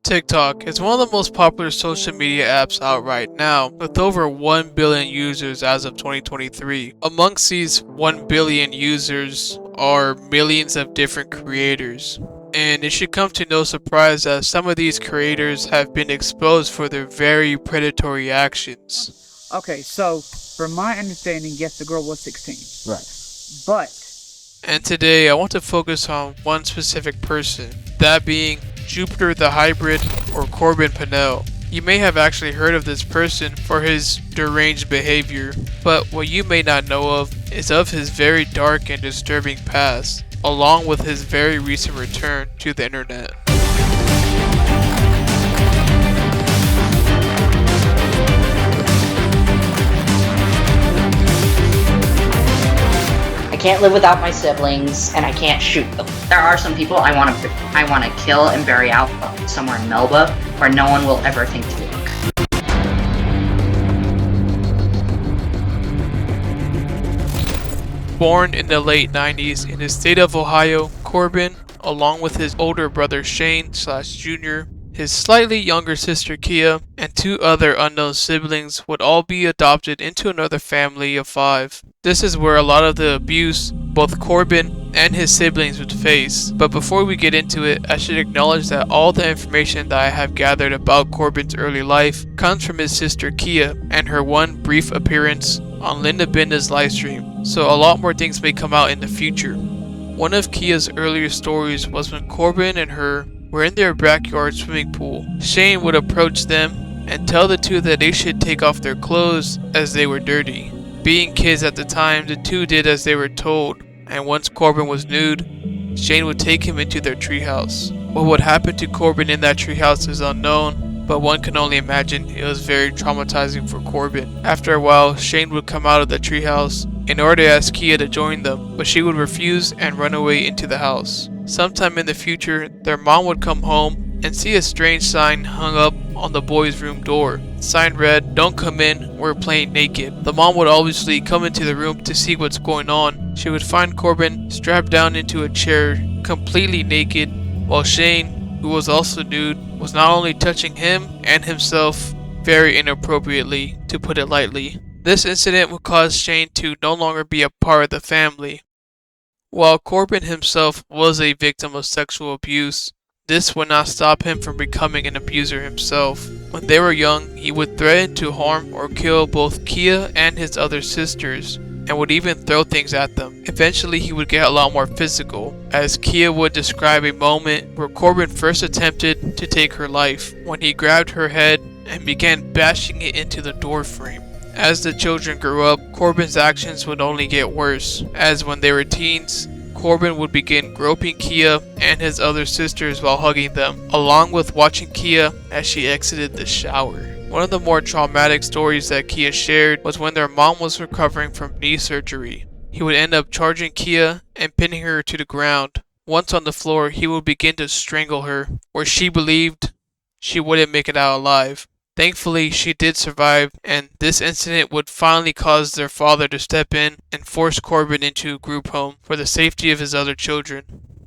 TikTok is one of the most popular social media apps out right now, with over 1 billion users as of 2023. Amongst these 1 billion users are millions of different creators. And it should come to no surprise that some of these creators have been exposed for their very predatory actions. Okay, so from my understanding, yes, the girl was 16. Right. But And today I want to focus on one specific person, that being Jupiter the Hybrid, or Corbin Pinnell. You may have actually heard of this person for his deranged behavior, but what you may not know of is of his very dark and disturbing past, along with his very recent return to the internet. I can't live without my siblings, and I can't shoot them. There are some people I want to kill and bury out somewhere in Melba, where no one will ever think to look. Born in the late 90s in the state of Ohio, Corbin, along with his older brother Shane/Jr., his slightly younger sister Kia, and two other unknown siblings would all be adopted into another family of 5. This is where a lot of the abuse both Corbin and his siblings would face. But before we get into it, I should acknowledge that all the information that I have gathered about Corbin's early life comes from his sister Kia and her one brief appearance on Linda Binda's livestream, so a lot more things may come out in the future. One of Kia's earlier stories was when Corbin and her were in their backyard swimming pool. Shane would approach them and tell the two that they should take off their clothes as they were dirty. Being kids at the time, the two did as they were told, and once Corbin was nude, Shane would take him into their treehouse. What would happen to Corbin in that treehouse is unknown, but one can only imagine it was very traumatizing for Corbin. After a while, Shane would come out of the treehouse in order to ask Kia to join them, but she would refuse and run away into the house. Sometime in the future, their mom would come home and see a strange sign hung up on the boys' room door. The sign read, "Don't come in, we're playing naked." The mom would obviously come into the room to see what's going on. She would find Corbin strapped down into a chair, completely naked, while Shane, who was also nude, was not only touching him and himself very inappropriately, to put it lightly. This incident would cause Shane to no longer be a part of the family. While Corbin himself was a victim of sexual abuse, this would not stop him from becoming an abuser himself. When they were young, he would threaten to harm or kill both Kia and his other sisters, and would even throw things at them. Eventually, he would get a lot more physical, as Kia would describe a moment where Corbin first attempted to take her life, when he grabbed her head and began bashing it into the door frame. As the children grew up, Corbin's actions would only get worse, as when they were teens, Corbin would begin groping Kia and his other sisters while hugging them, along with watching Kia as she exited the shower. One of the more traumatic stories that Kia shared was when their mom was recovering from knee surgery. He would end up charging Kia and pinning her to the ground. Once on the floor, he would begin to strangle her, where she believed she wouldn't make it out alive. Thankfully, she did survive, and this incident would finally cause their father to step in and force Corbin into a group home for the safety of his other children.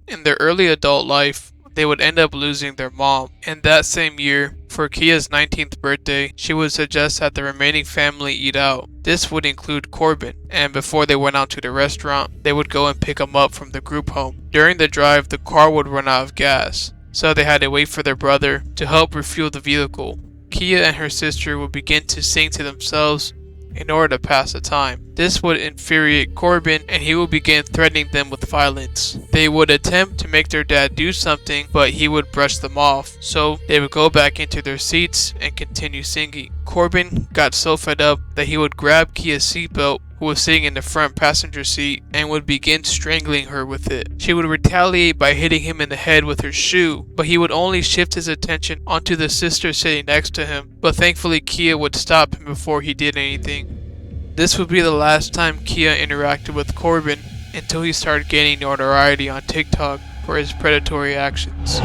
In their early adult life, they would end up losing their mom, and that same year, for Kia's 19th birthday, she would suggest that the remaining family eat out. This would include Corbin, and before they went out to the restaurant, they would go and pick him up from the group home. During the drive, the car would run out of gas, so they had to wait for their brother to help refuel the vehicle. Kia and her sister would begin to sing to themselves in order to pass the time. This would infuriate Corbin, and he would begin threatening them with violence. They would attempt to make their dad do something, but he would brush them off, so they would go back into their seats and continue singing. Corbin got so fed up that he would grab Kia's seatbelt, who was sitting in the front passenger seat, and would begin strangling her with it. She would retaliate by hitting him in the head with her shoe, but he would only shift his attention onto the sister sitting next to him. But thankfully, Kia would stop him before he did anything. This would be the last time Kia interacted with Corbin until he started gaining notoriety on TikTok for his predatory actions.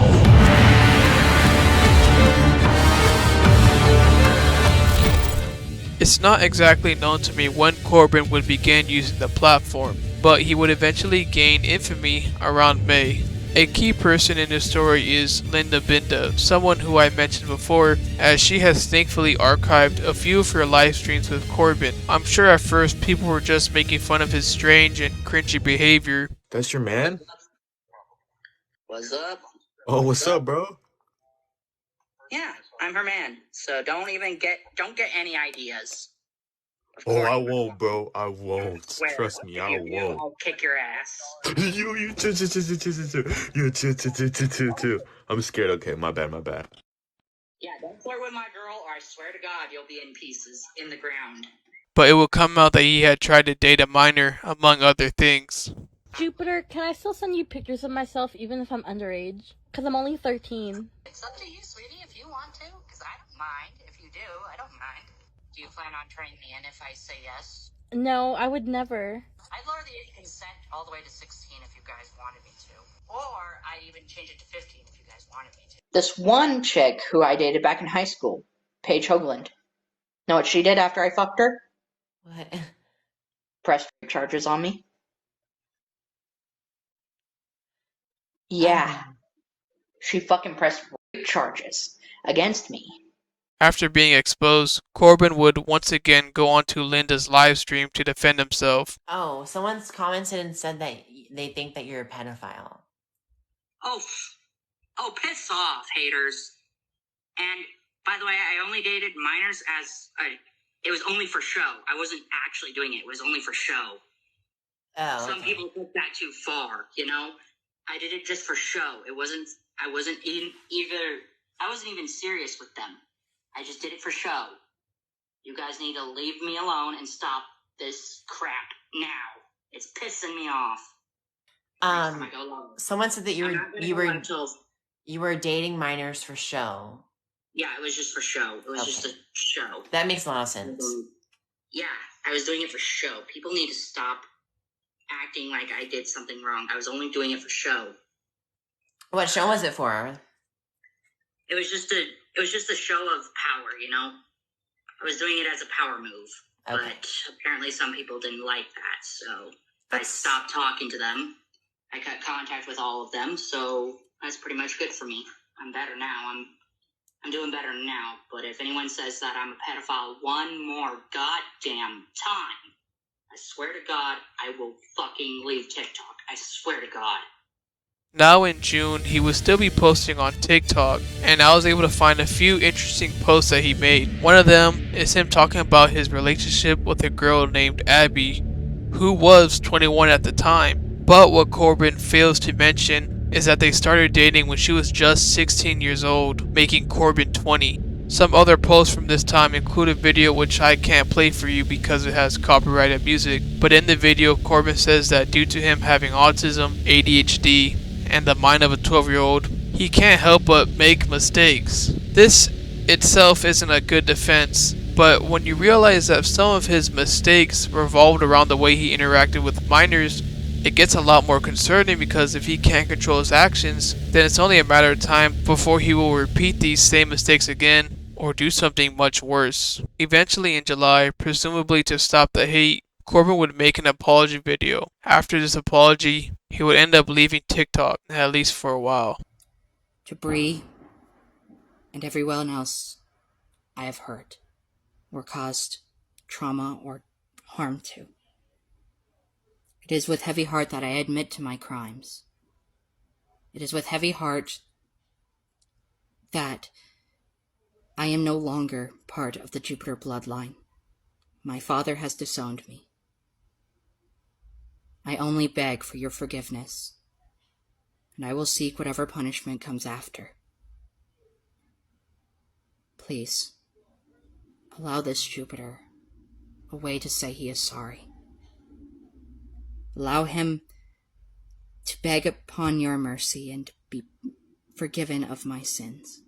It's not exactly known to me when Corbin would begin using the platform, but he would eventually gain infamy around May. A key person in the story is Linda Binda, someone who I mentioned before, as she has thankfully archived a few of her live streams with Corbin. I'm sure at first people were just making fun of his strange and cringy behavior. That's your man? What's up? Oh, what's up, bro? Yeah, I'm her man. So don't get any ideas. Of Oh, course. I won't, bro. I won't. Swear, Trust me, if I you do, won't. I'll kick your ass. You chill. I'm scared. Okay, my bad. Yeah, don't flirt with my girl, or I swear to God, you'll be in pieces in the ground. But it would come out that he had tried to date a minor, among other things. Jupiter, can I still send you pictures of myself even if I'm underage? Because I'm only 13. It's up to you, sweetie, if you want to, because I don't mind. If you do, I don't mind. Do you plan on turning me in if I say yes? No, I would never. I'd lower the age of consent all the way to 16 if you guys wanted me to. Or I'd even change it to 15 if you guys wanted me to. This one chick who I dated back in high school, Paige Hoagland. Know what she did after I fucked her? What? Pressed rape charges on me. Yeah. She fucking pressed rape charges against me. After being exposed, Corbin would once again go onto Linda's live stream to defend himself. Oh, someone's commented and said that they think that you're a pedophile. Oh, piss off, haters. And, by the way, I only dated minors it was only for show. I wasn't actually doing it. It was only for show. Oh, Some people took that too far, you know? I did it just for show. I wasn't even serious with them. I just did it for show. You guys need to leave me alone and stop this crap now. It's pissing me off. Someone said that you were dating minors for show. Yeah, it was just for show. It was just a show. That makes a lot of sense. Yeah, I was doing it for show. People need to stop acting like I did something wrong. I was only doing it for show. What show was it for? It was just a show of power, you know? I was doing it as a power move. Okay. But apparently some people didn't like that, so I stopped talking to them. I cut contact with all of them, so that's pretty much good for me. I'm better now. I'm doing better now, but if anyone says that I'm a pedophile one more goddamn time, I swear to God, I will fucking leave TikTok. I swear to God. Now in June, he would still be posting on TikTok, and I was able to find a few interesting posts that he made. One of them is him talking about his relationship with a girl named Abby, who was 21 at the time. But what Corbin fails to mention is that they started dating when she was just 16 years old, making Corbin 20. Some other posts from this time include a video which I can't play for you because it has copyrighted music, but in the video Corbin says that due to him having autism, ADHD, and the mind of a 12-year-old, he can't help but make mistakes. This itself isn't a good defense, but when you realize that some of his mistakes revolved around the way he interacted with minors, it gets a lot more concerning, because if he can't control his actions, then it's only a matter of time before he will repeat these same mistakes again or do something much worse. Eventually in July, presumably to stop the hate, Corbin would make an apology video. After this apology, he would end up leaving TikTok, at least for a while. To Bree and everyone else I have hurt or caused trauma or harm to. It is with heavy heart that I admit to my crimes. It is with heavy heart that I am no longer part of the Jupiter bloodline. My father has disowned me. I only beg for your forgiveness, and I will seek whatever punishment comes after. Please, allow this Jupiter a way to say he is sorry. Allow him to beg upon your mercy and be forgiven of my sins.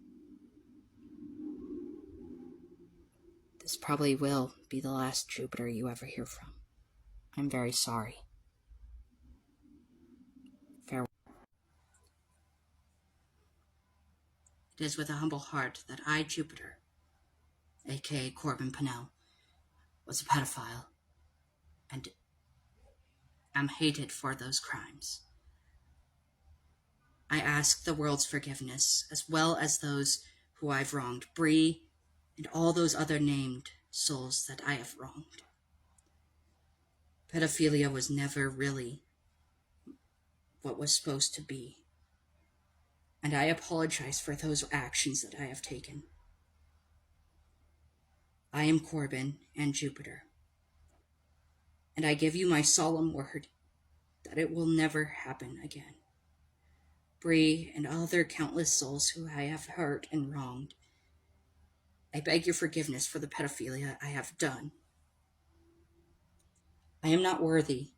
This probably will be the last Jupiter you ever hear from. I'm very sorry. Farewell. It is with a humble heart that I, Jupiter, aka Corbin Pennell, was a pedophile and am hated for those crimes. I ask the world's forgiveness, as well as those who I've wronged, Bree, and all those other named souls that I have wronged. Pedophilia was never really what was supposed to be, and I apologize for those actions that I have taken. I am Corbin and Jupiter, and I give you my solemn word that it will never happen again. Bree and other countless souls who I have hurt and wronged, I beg your forgiveness for the pedophilia I have done. I am not worthy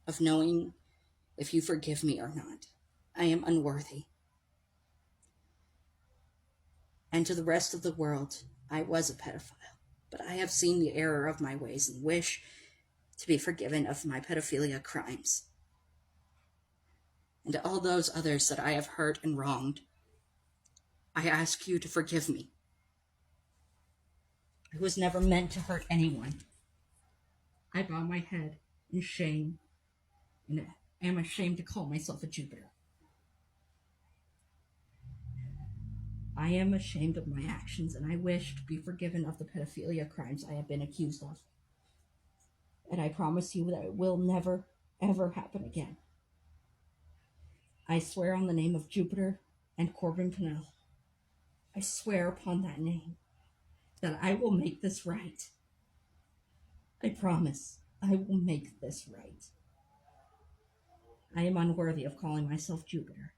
of knowing if you forgive me or not. I am unworthy. And to the rest of the world, I was a pedophile, but I have seen the error of my ways and wish to be forgiven of my pedophilia crimes. And to all those others that I have hurt and wronged, I ask you to forgive me. I was never meant to hurt anyone. I bow my head in shame and am ashamed to call myself a Jupiter. I am ashamed of my actions, and I wish to be forgiven of the pedophilia crimes I have been accused of. And I promise you that it will never, ever happen again. I swear on the name of Jupiter and Corbin Pennell, I swear upon that name that I will make this right. I promise I will make this right. I am unworthy of calling myself Jupiter.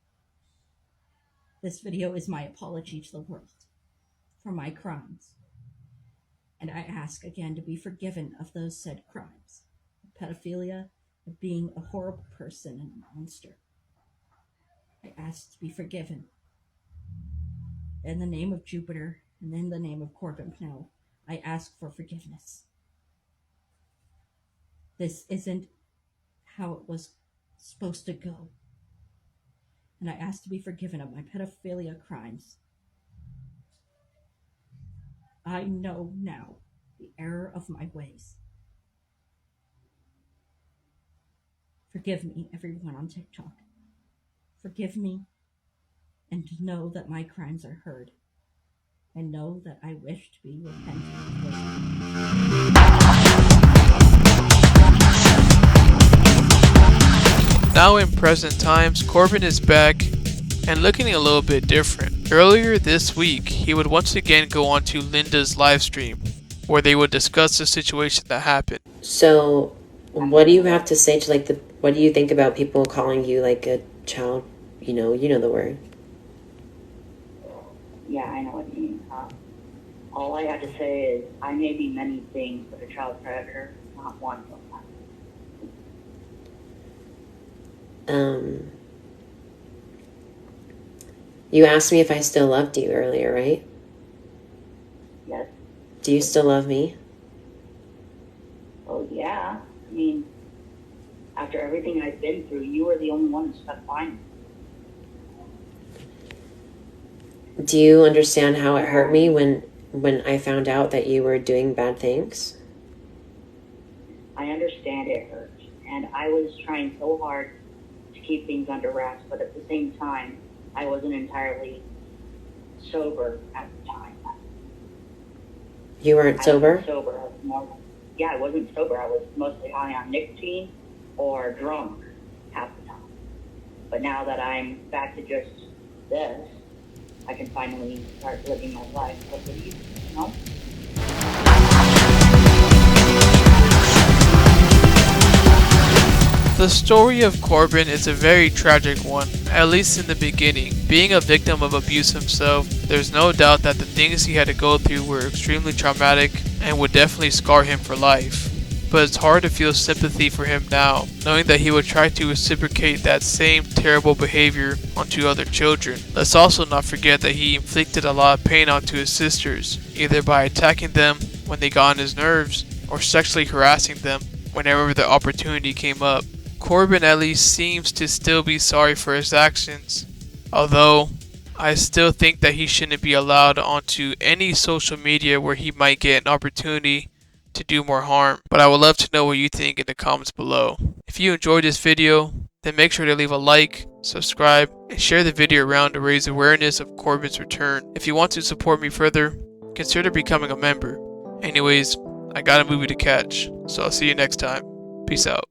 This video is my apology to the world for my crimes, and I ask again to be forgiven of those said crimes, of pedophilia, of being a horrible person and a monster. I ask to be forgiven. In the name of Jupiter and in the name of Corbin Pennell, I ask for forgiveness. This isn't how it was supposed to go. And I ask to be forgiven of my pedophilia crimes. I know now the error of my ways. Forgive me, everyone on TikTok. Forgive me, and know that my crimes are heard. And know that I wish to be repentant towards Now in present times, Corbin is back and looking a little bit different. Earlier this week, he would once again go on to Linda's live stream, where they would discuss the situation that happened. So, what do you have to say to what do you think about people calling you like a child? You know the word. Yeah, I know what you mean. All I have to say is I may be many things, but a child predator, not one of them. You asked me if I still loved you earlier, right? Yes. Do you still love me? Oh, yeah. I mean, after everything I've been through, you were the only one who stuck by me. Do you understand how it hurt me when I found out that you were doing bad things? I understand it hurt, and I was trying so hard to keep things under wraps, but at the same time, I wasn't entirely sober at the time. You weren't sober? I wasn't sober. I wasn't sober. I was mostly high on nicotine or drunk half the time. But now that I'm back to just this, I can finally start living my life with ease, you know? The story of Corbin is a very tragic one, at least in the beginning. Being a victim of abuse himself, there's no doubt that the things he had to go through were extremely traumatic and would definitely scar him for life. But it's hard to feel sympathy for him now, knowing that he would try to reciprocate that same terrible behavior onto other children. Let's also not forget that he inflicted a lot of pain onto his sisters, either by attacking them when they got on his nerves, or sexually harassing them whenever the opportunity came up. Corbin at least seems to still be sorry for his actions, although I still think that he shouldn't be allowed onto any social media where he might get an opportunity to do more harm. But I would love to know what you think in the comments below. If you enjoyed this video, then make sure to leave a like, subscribe, and share the video around to raise awareness of Corbin's return. If you want to support me further, consider becoming a member. Anyways, I got a movie to catch, so I'll see you next time. Peace out.